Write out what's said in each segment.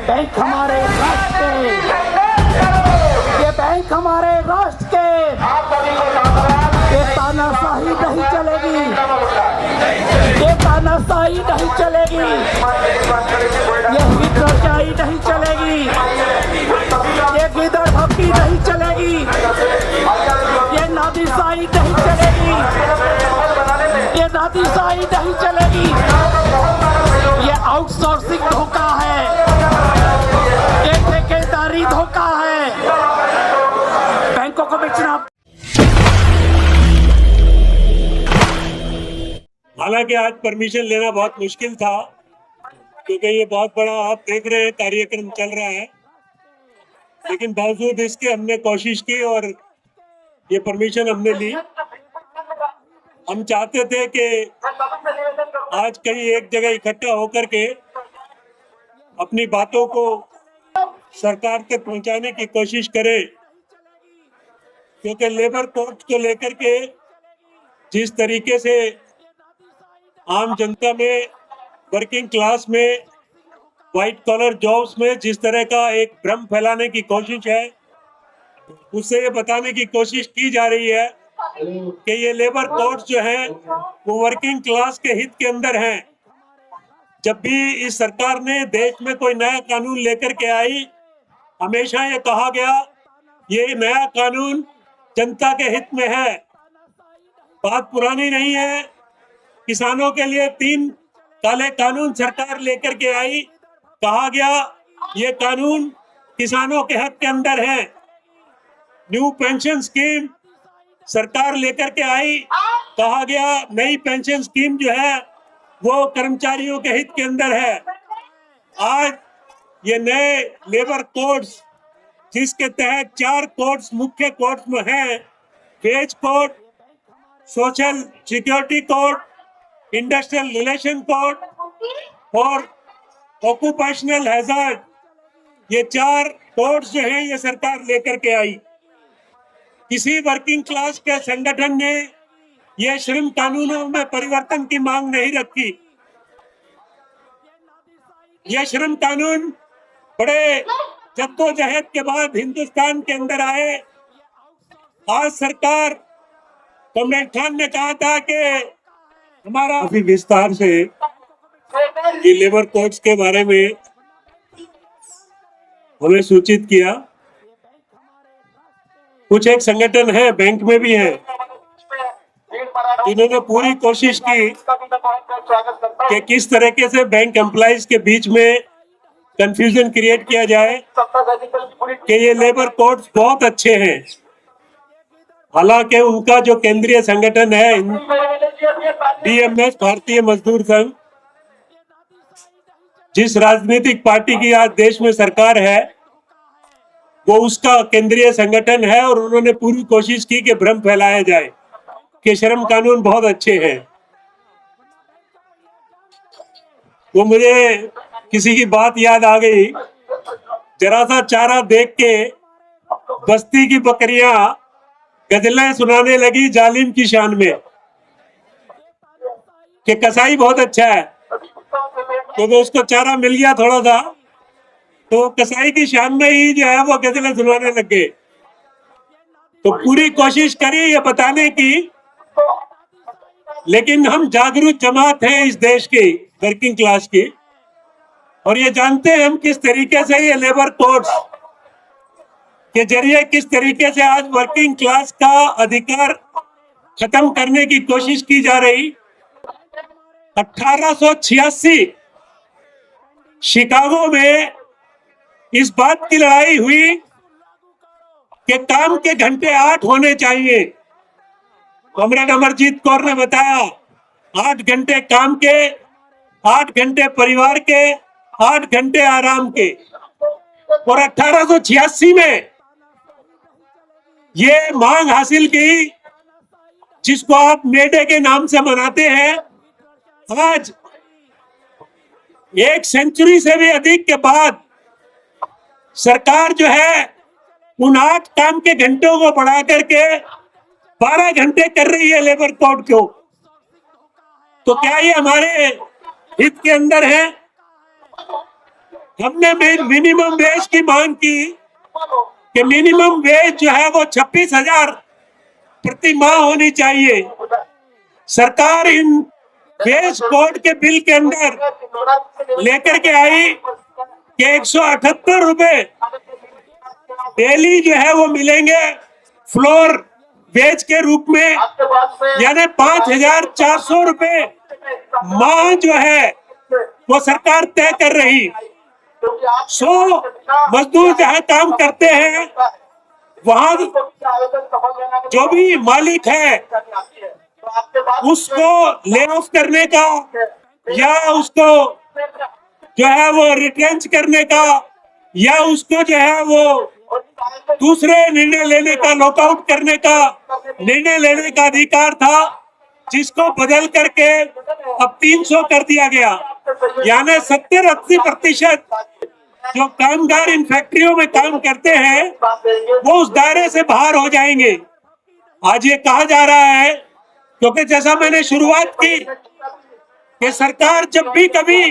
Bank हमारे राष्ट्र के, ये बैंक हमारे राष्ट्र के, ये तानाशाही नहीं चलेगी, ये तानाशाही नहीं चलेगी, ये हिटलरशाही नहीं चलेगी, ये गिदड़ भक्ति नहीं चलेगी, ये नादिशाही नहीं चलेगी, ये नादिशाही नहीं चलेगी, ये आउटसोर्सिंग धोखा है, ये ठेकेदारी धोखा है, बैंकों को बेचना। हालांकि आज परमिशन लेना बहुत मुश्किल था, क्योंकि ये बहुत बड़ा आप देख रहे हैं कार्यक्रम चल रहा है, लेकिन बावजूद इसके हमने कोशिश की और ये परमिशन हमने ली। हम चाहते थे कि आज कहीं एक जगह इकट्ठा होकर के अपनी बातों को सरकार तक पहुंचाने की कोशिश करें, क्योंकि लेबर कोड को लेकर के जिस तरीके से आम जनता में, वर्किंग क्लास में, व्हाइट कॉलर जॉब्स में जिस तरह का एक भ्रम फैलाने की कोशिश है, उससे ये बताने की कोशिश की जा रही है कि ये लेबर कोड्स जो हैं वो वर्किंग क्लास के हित के अंदर हैं। जब भी इस सरकार ने देश में कोई नया कानून लेकर के आई, हमेशा ये कहा गया ये नया कानून जनता के हित में है। बात पुरानी नहीं है, किसानों के लिए 3 काले कानून सरकार लेकर के आई, कहा गया ये कानून किसानों के हक के अंदर है। न्यू पेंशन स्कीम सरकार लेकर के आई, कहा गया नई पेंशन स्कीम जो है वो कर्मचारियों के हित के अंदर है। आज ये नए लेबर कोड्स, जिसके तहत 4 कोड्स मुख्य कोड्स में हैं, wage code, social security code, industrial relation code और ऑक्यूपेशनल हैजार्ड, ये 4 कोड्स जो हैं ये सरकार लेकर के आई। किसी वर्किंग क्लास के संगठन ने ये श्रम कानूनों में परिवर्तन की मांग नहीं रखी। ये श्रम कानून बड़े जद्दोजहद के बाद हिंदुस्तान के अंदर आए। आज सरकार, कॉमरेड खान ने कहा था कि हमारा काफी विस्तार से ये लेबर कोड्स के बारे में हमें सूचित किया। कुछ एक संगठन है, बैंक में भी है, इन्होंने पूरी कोशिश की कि किस तरीके से बैंक एम्प्लॉइज के बीच में कंफ्यूजन क्रिएट किया जाए कि ये लेबर कोड्स बहुत अच्छे हैं। हालांकि उनका जो केंद्रीय संगठन है बीएमएस, भारतीय मजदूर संघ, जिस राजनीतिक पार्टी की आज देश में सरकार है, वो उसका केंद्रीय संगठन है और उन्होंने पूरी कोशिश की कि भ्रम फैलाया जाए कि श्रम कानून बहुत अच्छे हैं। वो मुझे किसी की बात याद आ गई, जरा सा चारा देख के बस्ती की बकरियां गजलें सुनाने लगी जालिम की शान में कि कसाई बहुत अच्छा है, तो उसको चारा मिल गया थोड़ा सा, तो कसाई की शान में ही जो है वो गजलें सुनाने लग गए। तो पूरी कोशिश करी ये बताने की, लेकिन हम जागरूक जमात हैं इस देश की, वर्किंग क्लास की, और ये जानते हैं हम किस तरीके से ये लेबर कोड्स के जरिए किस तरीके से आज वर्किंग क्लास का अधिकार खत्म करने की कोशिश की जा रही। 1886 शिकागो में इस बात की लड़ाई हुई कि काम के घंटे 8 होने चाहिए। कॉमरेड अमरजीत कौर ने बताया 8 घंटे काम के, 8 घंटे परिवार के, 8 घंटे आराम के। और 1886 में ये मांग हासिल की जिसको आप मेडे के नाम से मनाते हैं। आज 1 सेंचुरी से भी अधिक के बाद सरकार जो है उन 8 काम के घंटों को बढ़ा करके 12 घंटे कर रही है लेबर कोड को। तो क्या ये हमारे हित के अंदर है? हमने मिनिमम वेज की मांग की कि मिनिमम वेज जो है वो 26,000 प्रति माह होनी चाहिए। सरकार इन वेज कोड के बिल के अंदर लेकर के आई कि 178 रुपए डेली जो है वो मिलेंगे फ्लोर वेज के रूप में, यानी 5,400 रुपए माह जो है वो सरकार तय कर रही। 100 मजदूर जहाँ काम करते हैं वहाँ जो भी मालिक है उसको ले ऑफ करने का या उसको जो है वो रिटेंच करने का या उसको जो है वो दूसरे निर्णय लेने का, लॉकआउट करने का निर्णय लेने का अधिकार था, जिसको बदल करके अब 300 कर दिया गया। यानी 70-80% जो कामगार इन फैक्ट्रियों में काम करते हैं वो उस दायरे से बाहर हो जाएंगे। आज ये कहा जा रहा है, क्योंकि जैसा मैंने शुरुआत की कि सरकार जब भी कभी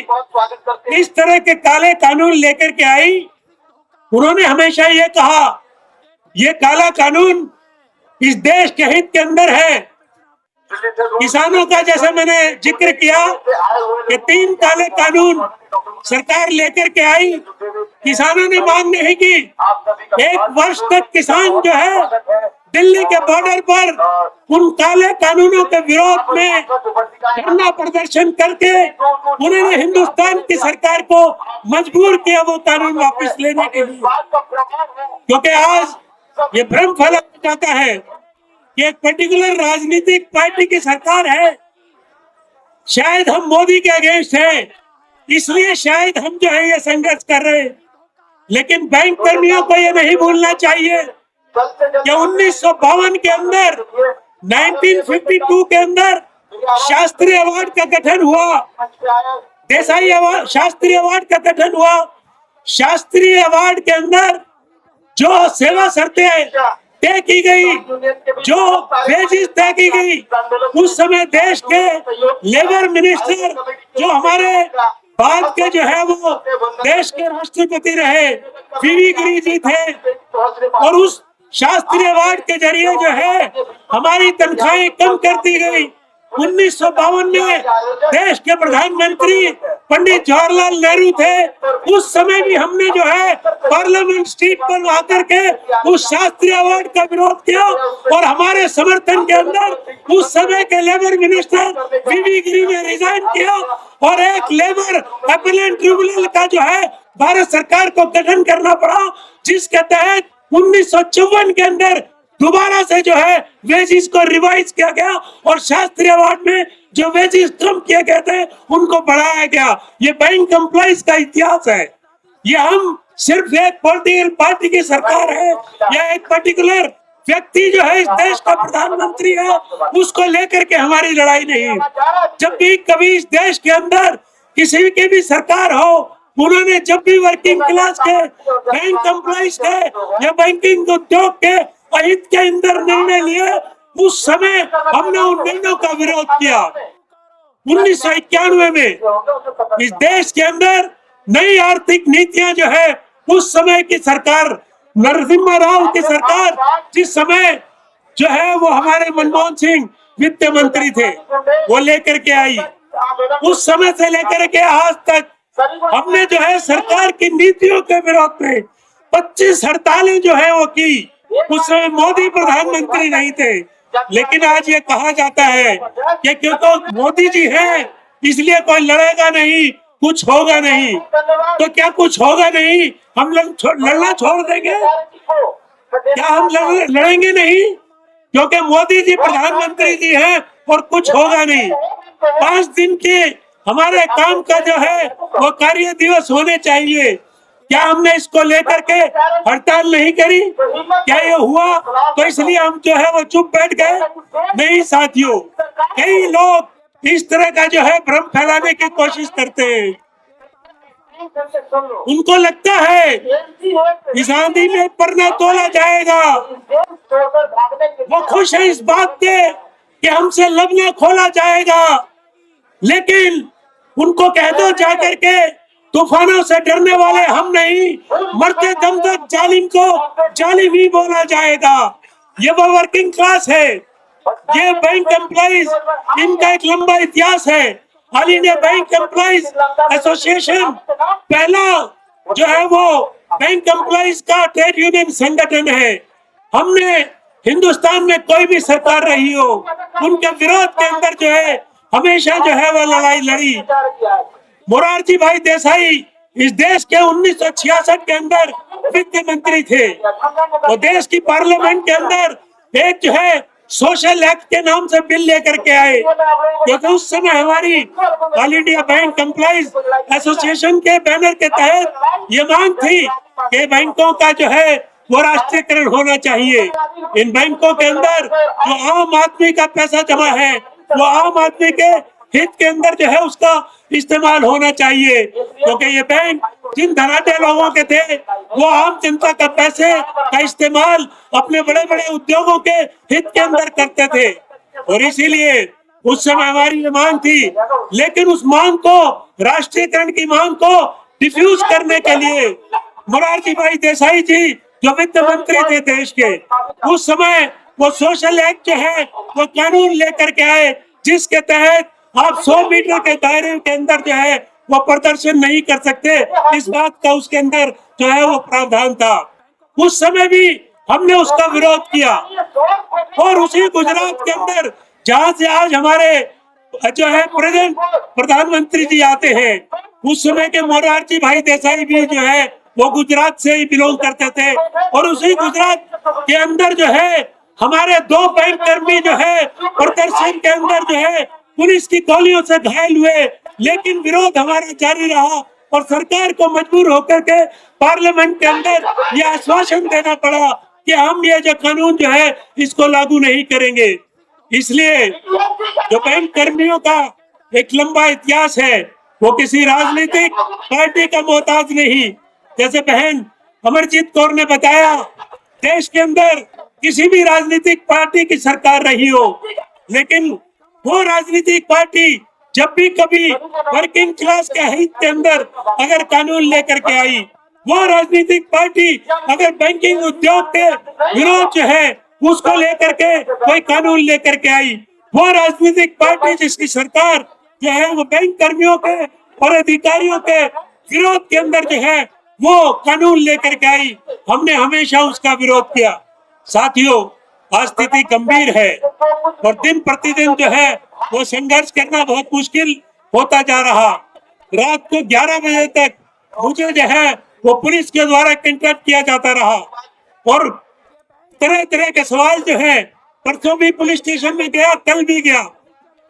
इस तरह के काले कानून लेकर के आई, उन्होंने हमेशा ये कहा ये काला कानून इस देश के हित के अंदर है। किसानों का जैसा मैंने जिक्र किया कि 3 काले कानून सरकार लेकर के आई, किसानों ने मांग नहीं की। 1 वर्ष तक किसान जो है दिल्ली के बॉर्डर पर उन काले कानूनों के विरोध में धरना प्रदर्शन करके उन्होंने हिंदुस्तान की सरकार को मजबूर किया वो कानून वापस लेने के लिए। क्योंकि आज ये भ्रम फैलाया जाता है कि एक पर्टिकुलर राजनीतिक पार्टी की सरकार है, शायद हम मोदी के अगेंस्ट हैं, इसलिए शायद हम जो है ये संघर्ष कर रहे हैं। लेकिन बैंक कर्मियों को ये नहीं भूलना चाहिए कि 1952 के अंदर, 1952 के अंदर शास्त्री अवार्ड का गठन हुआ, देसाई अवार्ड, शास्त्री अवार्ड का गठन हुआ। शास्त्री अवार्ड के अंदर जो सेवा शर्तें तय की गई, जो वेजेस तय की गई, उस समय देश के लेबर मिनिस्टर जो हमारे बाद के जो है वो देश के राष्ट्रपति रहे वीवी गिरी जी थे, और उस शास्त्रीय अवार्ड के जरिए जो है हमारी तनख्वाहें कम कर दी गई। 1952 में देश के प्रधानमंत्री पंडित जवाहरलाल नेहरू थे, उस समय भी हमने जो है पार्लियामेंट स्ट्रीट पर आकर के उस शास्त्रीय अवार्ड का विरोध किया, और हमारे समर्थन के अंदर उस समय के लेबर मिनिस्टर वीवी गिरी ने रिजाइन किया और एक लेबर अपीलेट ट्रिब्यूनल का जो है भारत सरकार को गठन करना पड़ा, जिसके तहत 1954 के अंदर दोबारा से जो है वेजेस को रिवाइज किया गया और शास्त्रीय अवार्ड में जो वेजेस कम किए गए थे उनको बढ़ाया गया। ये बैंक एम्प्लॉइज का इतिहास है। ये हम सिर्फ एक पॉलिटिकल पार्टी की सरकार है या एक पर्टिकुलर व्यक्ति जो है इस देश का प्रधानमंत्री है उसको लेकर के हमारी लड़ाई नहीं। जब भी कभी इस देश के अंदर किसी की भी सरकार हो, उन्होंने जब भी वर्किंग क्लास के, बैंक एम्प्लॉइज के या बैंकिंग उद्योग के अहित के अंदर निर्णय लिए, उस समय हमने उन निर्णयों का विरोध किया। 1991 में इस देश के अंदर नई आर्थिक नीतियां जो है उस समय की सरकार, नरसिम्हा राव की सरकार, जिस समय जो है वो हमारे मनमोहन सिंह वित्त मंत्री थे, वो लेकर के आई। उस समय से लेकर के आज तक हमने जो है सरकार की नीतियों के विरोध में 25 हड़तालें जो है वो की। उस समय मोदी प्रधानमंत्री नहीं थे, लेकिन आज ये कहा जाता है कि क्योंकि मोदी जी हैं इसलिए कोई लड़ेगा नहीं, कुछ होगा नहीं। तो क्या कुछ होगा नहीं? हम लड़ना छोड़ देंगे? क्या हम लड़ेंगे नहीं? क्योंकि मोदी जी प्रधानमंत्री जी हैं और कुछ होगा नहीं। 5 दिन के हमारे काम का जो है वो कार्य दिवस होने चाहिए। क्या हमने इसको लेकर के हड़ताल नहीं करी? क्या ये हुआ तो इसलिए हम जो है वो चुप बैठ गए? नहीं साथियों, कई लोग इस तरह का जो है भ्रम फैलाने की कोशिश करते हैं। उनको लगता है इस आंधी में परना तोला जाएगा। वो खुश है इस बात पे कि हमसे लबना खोला जाएगा, लेकिन उनको कह दो जाकर के तूफानों से डरने वाले हम नहीं, मरते दम तक जालिम को जालिम ही बोला जाएगा। ये वो वर्किंग क्लास है, ये बैंक एम्प्लॉइज, इनका एक लंबा इतिहास है। All India bank employees association पहला जो है वो बैंक एम्प्लॉइज का ट्रेड यूनियन संगठन है। हमने हिंदुस्तान में कोई भी सरकार रही हो, उनके विरोध के अंदर जो है हमेशा जो है वो लड़ाई लड़ी। मोरारजी भाई देसाई इस देश के 1966 के अंदर वित्त मंत्री थे। वो देश की पार्लियामेंट के अंदर एक जो है सोशल एक्ट के नाम से बिल लेकर के आए, क्योंकि उस समय हमारी all India bank employees association के बैनर के तहत ये मांग थी कि बैंकों का जो है वो राष्ट्रीयकरण होना चाहिए। इन बैंकों के अंदर जो आम आदमी का पैसा जमा है, वो आम आदमी के हित के अंदर जो है उसका इस्तेमाल होना चाहिए, क्योंकि ये बैंक जिन धनाढ्य लोगों के थे वो आम जनता का पैसे का इस्तेमाल अपने बड़े बड़े उद्योगों के हित के अंदर करते थे। और इसीलिए उस समय हमारी ये मांग थी, लेकिन उस मांग को, राष्ट्रीयकरण की मांग को डिफ्यूज करने के लिए मोरारजी भाई देसाई जी जो वित्त मंत्री थे देश के, उस समय वो सोशल एक्ट जो है वो कानून लेकर के आए, जिसके तहत आप 100 मीटर के दायरे के अंदर जो है वो प्रदर्शन नहीं कर सकते। इस बात का उसके अंदर जो है वो प्रावधान था। उस समय भी हमने उसका विरोध किया। और उसी गुजरात के अंदर जहां से आज हमारे जो है प्रेजेंट प्रधानमंत्री जी आते हैं, उस समय के मोरारजी भाई देसाई भी जो है वो गुजरात से ही बिलोंग करते थे। और उसी गुजरात के अंदर जो है हमारे 2 बैंक कर्मी जो है प्रदर्शन के अंदर जो है पुलिस की गोलियों से घायल हुए, लेकिन विरोध हमारा जारी रहा और सरकार को मजबूर होकर के पार्लियामेंट के अंदर यह आश्वासन देना पड़ा कि हम ये जो कानून जो है इसको लागू नहीं करेंगे। इसलिए जो बैंक कर्मियों का एक लंबा इतिहास है वो किसी राजनीतिक पार्टी का मोहताज नहीं। जैसे बहन अमरजीत कौर ने बताया, देश के अंदर किसी भी राजनीतिक पार्टी की सरकार रही हो, लेकिन वो राजनीतिक पार्टी जब भी कभी वर्किंग क्लास के हित के अंदर अगर कानून लेकर के आई, वो राजनीतिक पार्टी अगर बैंकिंग उद्योग के विरोध जो है उसको लेकर के कोई कानून लेकर के आई, वो राजनीतिक पार्टी जिसकी सरकार जो है वो बैंक कर्मियों के और अधिकारियों के विरोध के अंदर जो है वो कानून लेकर के आई, हमने हमेशा उसका विरोध किया। साथियों, आज स्थिति गंभीर है और दिन प्रतिदिन जो है वो संघर्ष करना बहुत मुश्किल होता जा रहा। रात को 11 बजे तक मुझे जो है वो पुलिस के द्वारा कंटेक्ट किया जाता रहा और तरह तरह के सवाल जो है, परसों भी पुलिस स्टेशन में गया, कल भी गया,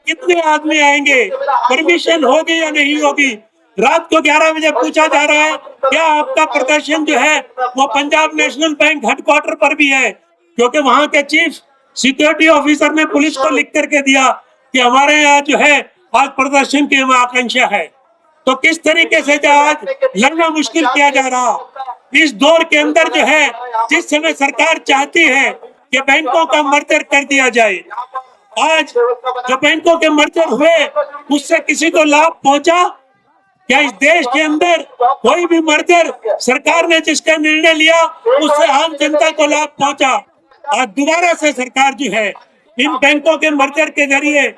कितने आदमी आएंगे, परमिशन होगी या नहीं होगी। रात को 11 बजे पूछा जा रहा है क्या आपका प्रदर्शन जो है वो पंजाब नेशनल बैंक हेडक्वार्टर पर भी है, क्योंकि वहां के चीफ सिक्योरिटी ऑफिसर ने पुलिस को लिख करके दिया कि हमारे यहाँ जो है आज प्रदर्शन की आकांक्षा है। तो किस तरीके से जो आज लड़ना मुश्किल किया जा रहा। इस दौर के अंदर जो है जिस समय सरकार चाहती है कि बैंकों का मर्जर कर दिया जाए, आज जो बैंकों के मर्जर हुए उससे किसी को लाभ पहुंचा क्या? इस देश के अंदर कोई भी मर्जर सरकार ने जिसका निर्णय लिया उससे आम जनता को लाभ पहुंचा। आज दोबारा से सरकार जो है इन बैंकों के मर्जर के जरिए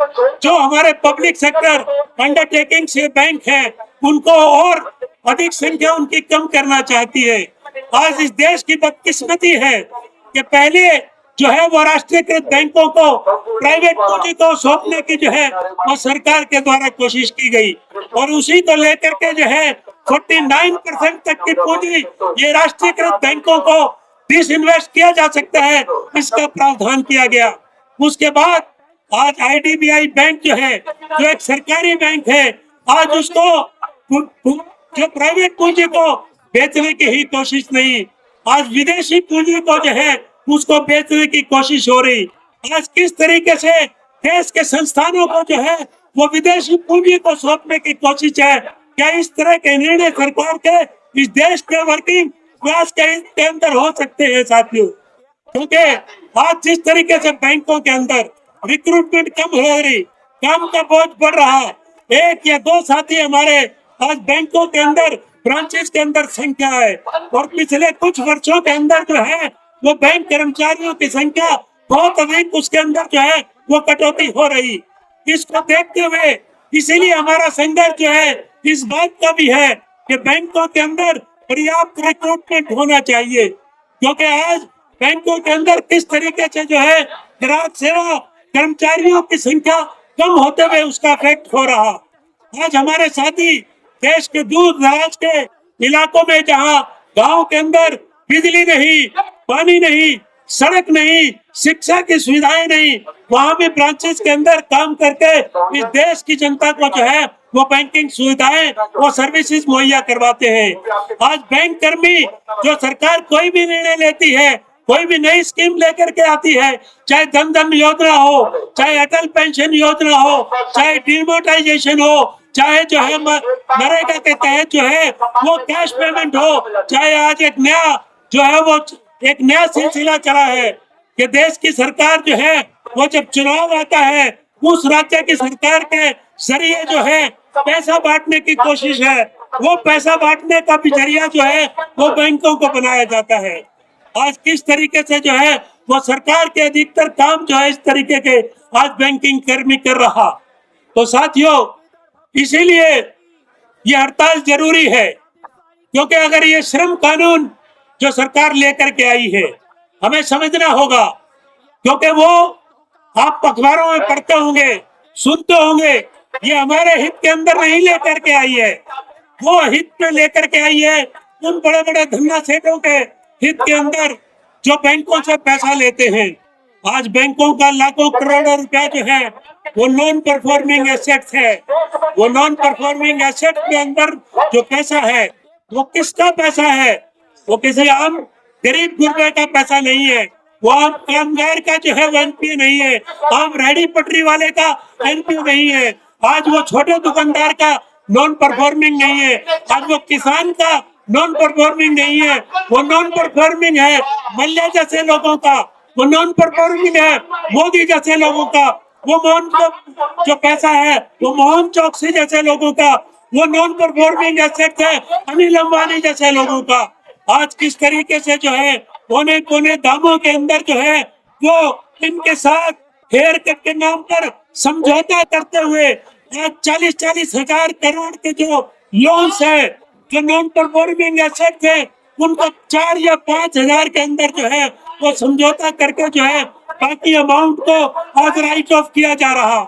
जो हमारे पब्लिक सेक्टर अंडरटेकिंग से बैंक है उनको और अधिक संख्या उनकी कम करना चाहती है। आज इस देश की बदकिस्मती है कि पहले जो है वो राष्ट्रीयकृत बैंकों को प्राइवेट पूंजी को सौंपने की जो है वो सरकार के द्वारा कोशिश की गई और उसी को लेकर के जो है 49% तक की पूंजी ये राष्ट्रीयकृत बैंकों को डिसइन्वेस्ट किया जा सकता है, इसका प्रावधान किया गया। उसके बाद आज आईडीबीआई बैंक जो है जो एक सरकारी बैंक है, आज उसको जो प्राइवेट पूंजी को बेचने की ही कोशिश नहीं, आज विदेशी पूंजी को जो है उसको बेचने की कोशिश हो रही। आज किस तरीके से देश के संस्थानों को जो है वो विदेशी पूंजी को सौंपने की कोशिश है। क्या इस तरह के निर्णय सरकार के इस देश के वर्किंग क्लास के अंदर हो सकते हैं साथियों? क्योंकि आज जिस तरीके से बैंकों के अंदर रिक्रूटमेंट कम हो रही, काम का बोझ बढ़ रहा, 1 या 2 साथी हमारे आज बैंकों के अंदर ब्रांचेस के अंदर संख्या है, और पिछले कुछ वर्षों के अंदर जो है वो बैंक कर्मचारियों की संख्या बहुत अधिक, उसके अंदर जो है वो कटौती हो रही। इसको देखते हुए इसीलिए हमारा संघर्ष जो है इस बात का भी है कि बैंकों के अंदर पर्याप्त रिक्रूटमेंट होना चाहिए, क्योंकि आज बैंकों के अंदर किस तरीके से जो है ग्राहक सेवा कर्मचारियों की संख्या कम होते हुए उसका इफेक्ट हो रहा। आज हमारे साथी देश के दूर दराज के इलाकों में, जहां गांव के अंदर बिजली नहीं, पानी नहीं, सड़क नहीं, शिक्षा की सुविधाएं नहीं, वहां भी ब्रांचेस के अंदर काम करके इस देश की जनता को जो है वो बैंकिंग सुविधाएं और सर्विसेज मुहैया करवाते हैं। आज बैंक कर्मी जो सरकार कोई भी निर्णय लेती है, कोई भी नई स्कीम लेकर के आती है, चाहे जन धन योजना हो, चाहे अटल पेंशन योजना हो, चाहे डिमोनेटाइजेशन हो, चाहे जो है नरेगा के तहत जो है वो कैश पेमेंट हो, चाहे आज एक नया जो है वो एक नया सिलसिला चला है कि देश की सरकार जो है वो जब चुनाव आता है उस राज्य की सरकार के जरिए जो है पैसा बांटने की कोशिश है, वो पैसा बांटने का भी जरिया जो है वो बैंकों को बनाया जाता है। आज किस तरीके से जो है वो सरकार के अधिकतर काम जो है इस तरीके के आज बैंकिंग कर्मी कर रहा। तो साथियों, इसीलिए ये हड़ताल जरूरी है, क्योंकि अगर ये श्रम कानून जो सरकार लेकर के आई है हमें समझना होगा, क्योंकि वो आप अखबारों में पढ़ते होंगे, सुनते होंगे, ये हमारे हित के अंदर नहीं लेकर के आई है, वो हित में लेकर के आई है उन बड़े बड़े धन्ना सेठों के हित के अंदर जो बैंकों से पैसा लेते हैं। आज बैंकों का लाखों करोड़ों रुपया जो है वो नॉन परफॉर्मिंग एसेट्स है। वो नॉन परफॉर्मिंग एसेट के अंदर जो पैसा है वो किसका पैसा है? वो किसी आम गरीब गुरबे का पैसा नहीं है, वो आम कामगार का जो है वो एनपीए नहीं है, आम रेहड़ी पटरी वाले का एनपीए नहीं है, आज वो छोटे दुकानदार का नॉन परफॉर्मिंग नहीं है, आज वो किसान का नॉन परफॉर्मिंग नहीं है, वो नॉन परफॉर्मिंग है मल्य जैसे लोगों का, वो नॉन परफॉर्मिंग है मोदी जैसे लोगों का, वो मोहन जो पैसा है वो मोहन चौकसी जैसे लोगों का, वो नॉन परफॉर्मिंग एसेट है अनिल अंबानी जैसे लोगों का। आज किस तरीके से जो है कोने कोने दामों के अंदर जो है वो इनके साथ हेयर कट के नाम पर समझौता करते हुए आज 40-40 हजार करोड़ के जो लोन्स है, जो नॉन परफॉर्मिंग एसेट है, उनको 4 या 5 हजार के अंदर जो है वो समझौता करके जो है बाकी अमाउंट को आज राइट ऑफ किया जा रहा।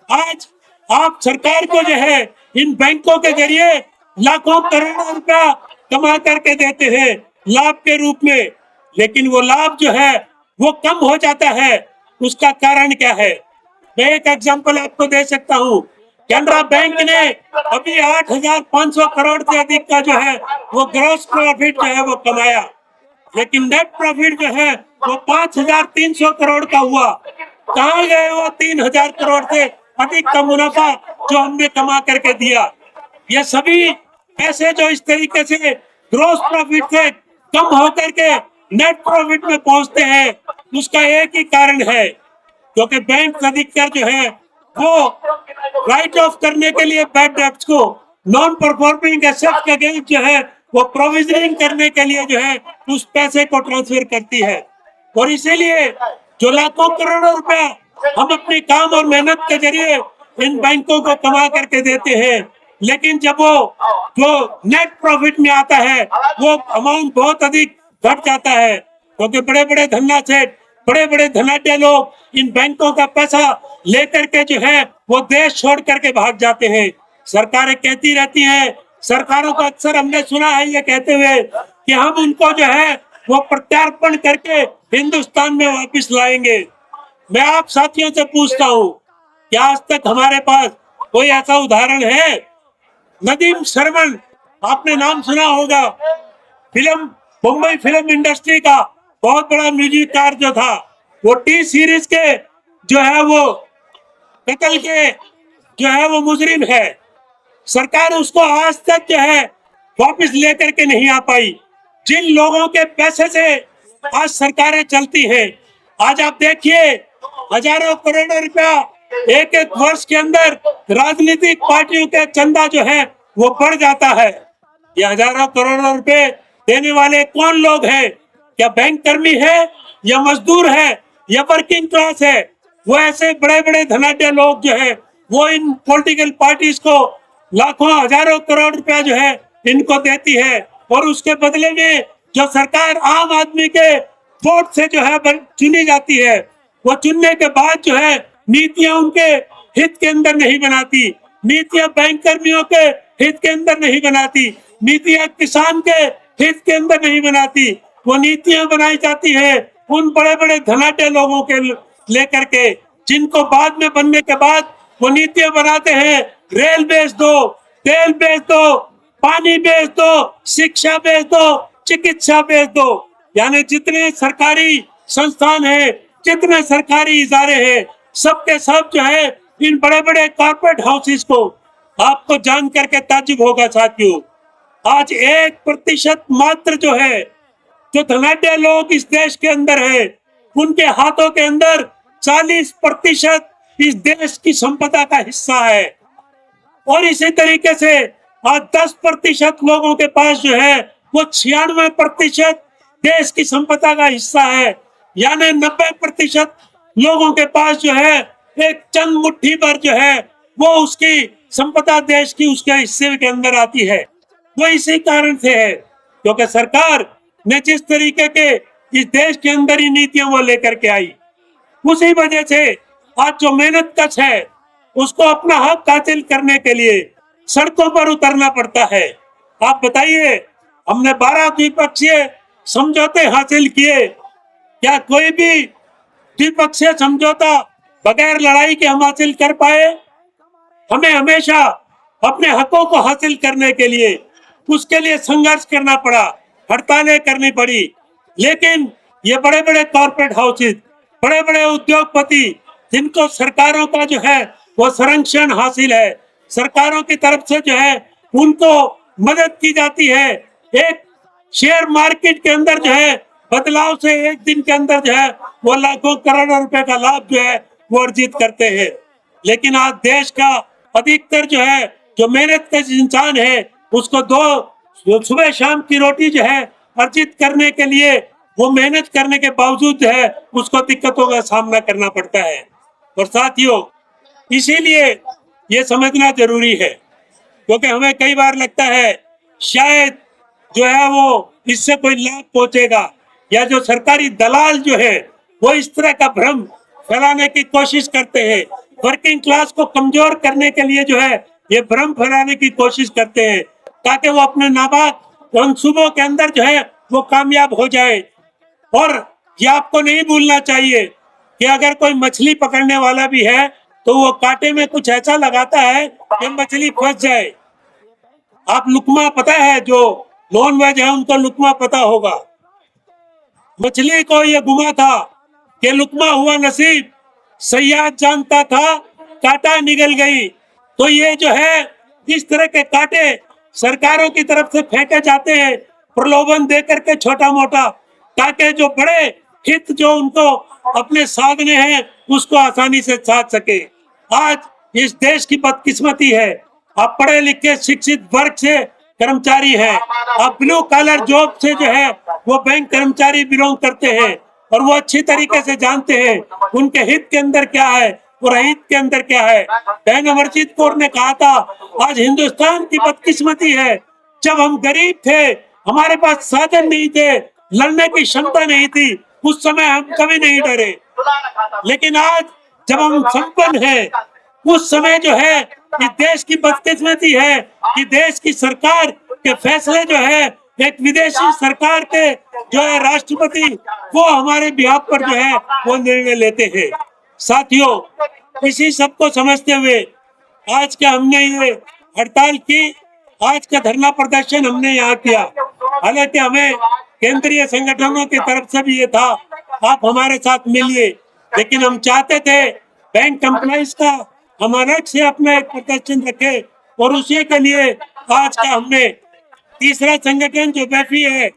आज आप सरकार को जो है इन बैंकों के जरिए लाखों करोड़ों रुपया कमा करके देते हैं लाभ के रूप में, लेकिन वो लाभ जो है वो कम हो जाता है। उसका कारण क्या है? मैं एक एग्जांपल आपको दे सकता हूँ। कैनरा बैंक ने अभी 8,500 करोड़ से अधिक का जो है वो ग्रॉस प्रॉफिट जो है वो कमाया, लेकिन नेट प्रॉफिट जो है वो 5,300 करोड़ का हुआ। कहाँ गए वो 3,000 करोड़ से अधिक का मुनाफा जो हमने कमा करके दिया? ये सभी पैसे जो इस तरीके से ग्रॉस प्रॉफिट से कम होकर के नेट प्रॉफिट में पहुंचते हैं, उसका एक ही कारण है, क्योंकि बैंक अधिकतर जो है वो राइट ऑफ करने के लिए बैड डेट्स को नॉन परफॉर्मिंग एसेट्स के अगेंस्ट जो है वो प्रोविजनिंग करने के लिए जो है उस पैसे को ट्रांसफर करती है। और इसीलिए जो लाखों करोड़ों रुपया हम अपने काम और मेहनत के जरिए इन बैंकों को कमा करके देते हैं, लेकिन जब वो जो नेट प्रॉफिट में आता है वो अमाउंट बहुत अधिक घट जाता है, क्योंकि बड़े बड़े धन्ना सेठ, बड़े बड़े धनाढ्य लोग इन बैंकों का पैसा लेकर के जो है वो देश छोड़ करके भाग जाते हैं। सरकारें कहती रहती हैं, सरकारों को अक्सर हमने सुना है ये कहते हुए कि हम उनको जो है वो प्रत्यार्पण करके हिंदुस्तान में वापस लाएंगे। मैं आप साथियों से पूछता हूँ, क्या आज तक हमारे पास कोई ऐसा उदाहरण है? नदीम श्रवण, आपने नाम सुना होगा, फिल्म मुंबई फिल्म इंडस्ट्री का बहुत बड़ा म्यूजिककार जो था, वो टी सीरीज के जो है वो कत्ल के जो है वो मुजरिम है। सरकार उसको आज तक जो है वापस लेकर के नहीं आ पाई। जिन लोगों के पैसे से आज सरकारें चलती हैं, आज आप देखिए हजारों करोड़ों रुपया एक एक वर्ष के अंदर राजनीतिक पार्टियों के चंदा जो है वो बढ़ जाता है। ये हजारों करोड़ों रुपए देने वाले कौन लोग हैं? क्या बैंक कर्मी है या मजदूर है या वर्किंग क्लास है? वो ऐसे बड़े बड़े धनाढ्य लोग जो है वो इन पॉलिटिकल पार्टीज को लाखों हजारों करोड़ रुपया जो है इनको देती है, और उसके बदले में जो सरकार आम आदमी के वोट से जो है चुनी जाती है, वो चुनने के बाद जो है नीतियां उनके हित के अंदर नहीं बनाती, नीतियां बैंक कर्मियों के हित के अंदर नहीं बनाती, नीतियां किसान के हित के अंदर नहीं बनाती। वो नीतियां बनाई जाती है उन बड़े बड़े धनाढ्य लोगों के लेकर के, जिनको बाद में बनने के बाद वो नीतियां बनाते हैं, रेल बेच दो, तेल बेच दो, पानी बेच दो, शिक्षा बेच दो, चिकित्सा बेच दो। यानी जितने सरकारी संस्थान हैं, जितने सरकारी इदारे हैं, सबके सब जो है इन बड़े बड़े कॉर्पोरेट हाउसेस को, आपको जान करके ताज्जुब होगा साथियों, आज 1% मात्र जो है, जो धनाढ्य लोग इस देश के अंदर है, उनके हाथों के अंदर 40% इस देश की संपदा का हिस्सा है। और इसी तरीके से आज 10% लोगों के पास जो है वो 96% देश की संपदा का हिस्सा है। यानी 90% लोगों के पास जो है एक चंद मुट्ठी भर जो है वो उसकी संपदा देश की उसके हिस्से के अंदर आती है। वो इसी कारण से है क्योंकि सरकार ने जिस तरीके के इस देश के अंदर ही नीतियां वो लेकर के आई, उसी वजह से आज जो मेहनत कश है उसको अपना हक हासिल करने के लिए सड़कों पर उतरना पड़ता है। आप बताइए, हमने 12 द्विपक्षीय समझौते हासिल किए, क्या कोई भी द्विपक्षीय समझौता बगैर लड़ाई के हम हासिल कर पाए? हमें हमेशा अपने हकों को हासिल करने के लिए उसके लिए संघर्ष करना पड़ा, हड़तालें करनी पड़ी। लेकिन ये बड़े बड़े कॉर्पोरेट हाउसेस, बड़े बड़े उद्योगपति, जिनको सरकारों का जो है वो संरक्षण हासिल है, सरकारों की तरफ से जो है उनको मदद की जाती है, एक शेयर मार्केट के अंदर जो है बदलाव से एक दिन के अंदर जो है वो लाखों करोड़ों रुपए का लाभ जो है वो अर्जित करते हैं। लेकिन आज देश का अधिकतर जो है जो मेहनत का इंसान है उसको दो सुबह शाम की रोटी जो है अर्जित करने के लिए वो मेहनत करने के बावजूद जो है उसको दिक्कतों का सामना करना पड़ता है। और साथियों, इसीलिए ये समझना जरूरी है, क्योंकि हमें कई बार लगता है शायद जो है वो इससे कोई लाभ पहुंचेगा, या जो सरकारी दलाल जो है वो इस तरह का भ्रम फैलाने की कोशिश करते हैं, वर्किंग क्लास को कमजोर करने के लिए जो है ये भ्रम फैलाने की कोशिश करते हैं, ताकि वो अपने नापाक मंसूबों के अंदर जो है वो कामयाब हो जाए। और ये आपको नहीं भूलना चाहिए कि अगर कोई मछली पकड़ने वाला भी है तो वो कांटे में कुछ ऐसा लगाता है कि मछली फंस जाए। आप लुकमा पता है, जो नॉन वेज है उनको लुकमा पता होगा। मछली को ये गुमा था कि लुकमा हुआ नसीब, सयाद जानता था कांटा निगल गई। तो ये जो है इस तरह के कांटे सरकारों की तरफ से फेंके जाते हैं प्रलोभन देकर के छोटा मोटा, ताकि जो बड़े हित जो उनको अपने साधने हैं उसको आसानी से साध सके। आज इस देश की बदकिस्मती है, आप पढ़े लिखे शिक्षित वर्ग से कर्मचारी हैं, आप ब्लू कॉलर जॉब से जो है वो बैंक कर्मचारी बिलोंग करते हैं, और वो अच्छी तरीके से जानते हैं उनके हित के अंदर क्या है और अहित के अंदर क्या है। बहन अमरजीत कौर ने कहा था, आज हिंदुस्तान की बदकिस्मती है, जब हम गरीब थे, हमारे पास साधन नहीं थे, लड़ने की क्षमता नहीं थी, उस समय हम कभी नहीं डरे। लेकिन आज जब हम संपन्न हैं, उस समय जो है इस देश की बदकिस्मती है कि देश की सरकार के फैसले जो है एक विदेशी सरकार के जो है राष्ट्रपति वो हमारे बिहाफ पर जो है वो निर्णय लेते हैं। साथियों, इसी सब को समझते हुए आज का हमने ये हड़ताल की, आज का धरना प्रदर्शन हमने यहाँ किया। हालांकि हमें केंद्रीय संगठनों की तरफ से भी ये था आप हमारे साथ मिलिए, लेकिन हम चाहते थे बैंक एम्प्लॉइज का हम अलग से अपना एक प्रदर्शन रखे, और उसी के लिए आज का हमने तीसरा संगठन जो बैफी है,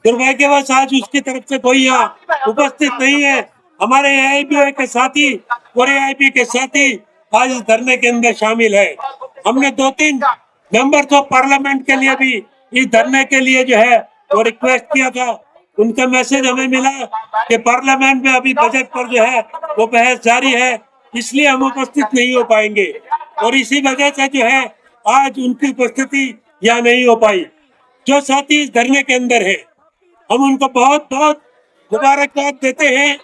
दुर्भाग्यवश आज उसकी तरफ से कोई यहाँ उपस्थित नहीं है। हमारे एआईबीओ के साथी और एआईबी के साथी आज इस धरने के अंदर शामिल है। हमने 2-3 मेंबर्स ऑफ पार्लियामेंट के लिए भी इस धरने के लिए जो है वो रिक्वेस्ट किया था। उनका मैसेज हमें मिला कि पार्लियामेंट में अभी बजट पर जो है वो बहस जारी है, इसलिए हम उपस्थित नहीं हो पाएंगे। और इसी वजह से जो है आज उनकी उपस्थिति यहाँ नहीं हो पाई। जो साथी इस धरने के अंदर है, हम उनको बहुत बहुत मुबारकबाद देते हैं।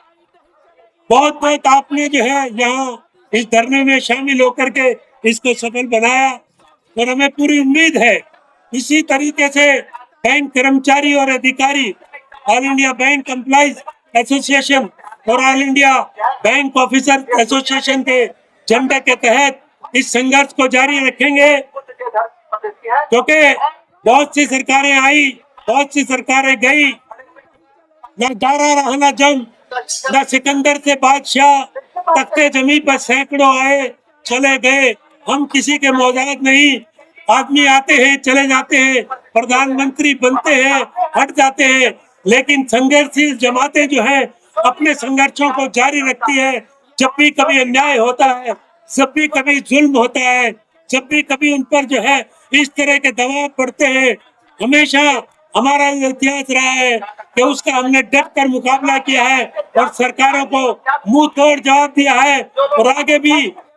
बहुत बहुत आपने जो है यहाँ इस धरने में शामिल होकर के इसको सफल बनाया, और हमें पूरी उम्मीद है इसी तरीके से बैंक कर्मचारी और अधिकारी, all India bank employees association और all India bank officer association के झंडे के तहत इस संघर्ष को जारी रखेंगे। क्योंकि बहुत सी सरकारें आई, बहुत सी सरकारें गई, न दारा रहा न जंग, न सिकंदर से बादशाह, तख्ते जमी पर सैकड़ों आए चले गए, हम किसी के मोहताज नहीं। आदमी आते हैं चले जाते हैं, प्रधानमंत्री बनते हैं हट जाते हैं, लेकिन संघर्षशील जमातें जो है अपने संघर्षों को जारी रखती है। जब भी कभी अन्याय होता है, जब भी कभी जुल्म होता है, जब भी कभी उन पर जो है इस तरह के दबाव पड़ते हैं, हमेशा हमारा इतिहास रहा है कि उसका हमने डट कर मुकाबला किया है और सरकारों को मुंह तोड़ जवाब दिया है। और आगे भी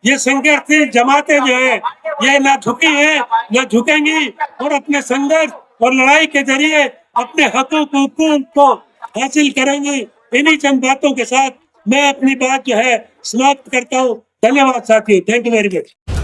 ये संघर्षशील जमातें जो है ये ना झुकी है ना झुकेंगी, और अपने संघर्ष और लड़ाई के जरिए अपने हकों को हासिल करेंगी। इन्हीं चंद बातों के साथ मैं अपनी बात जो है समाप्त करता हूँ। धन्यवाद साथियों, थैंक यू वेरी मच।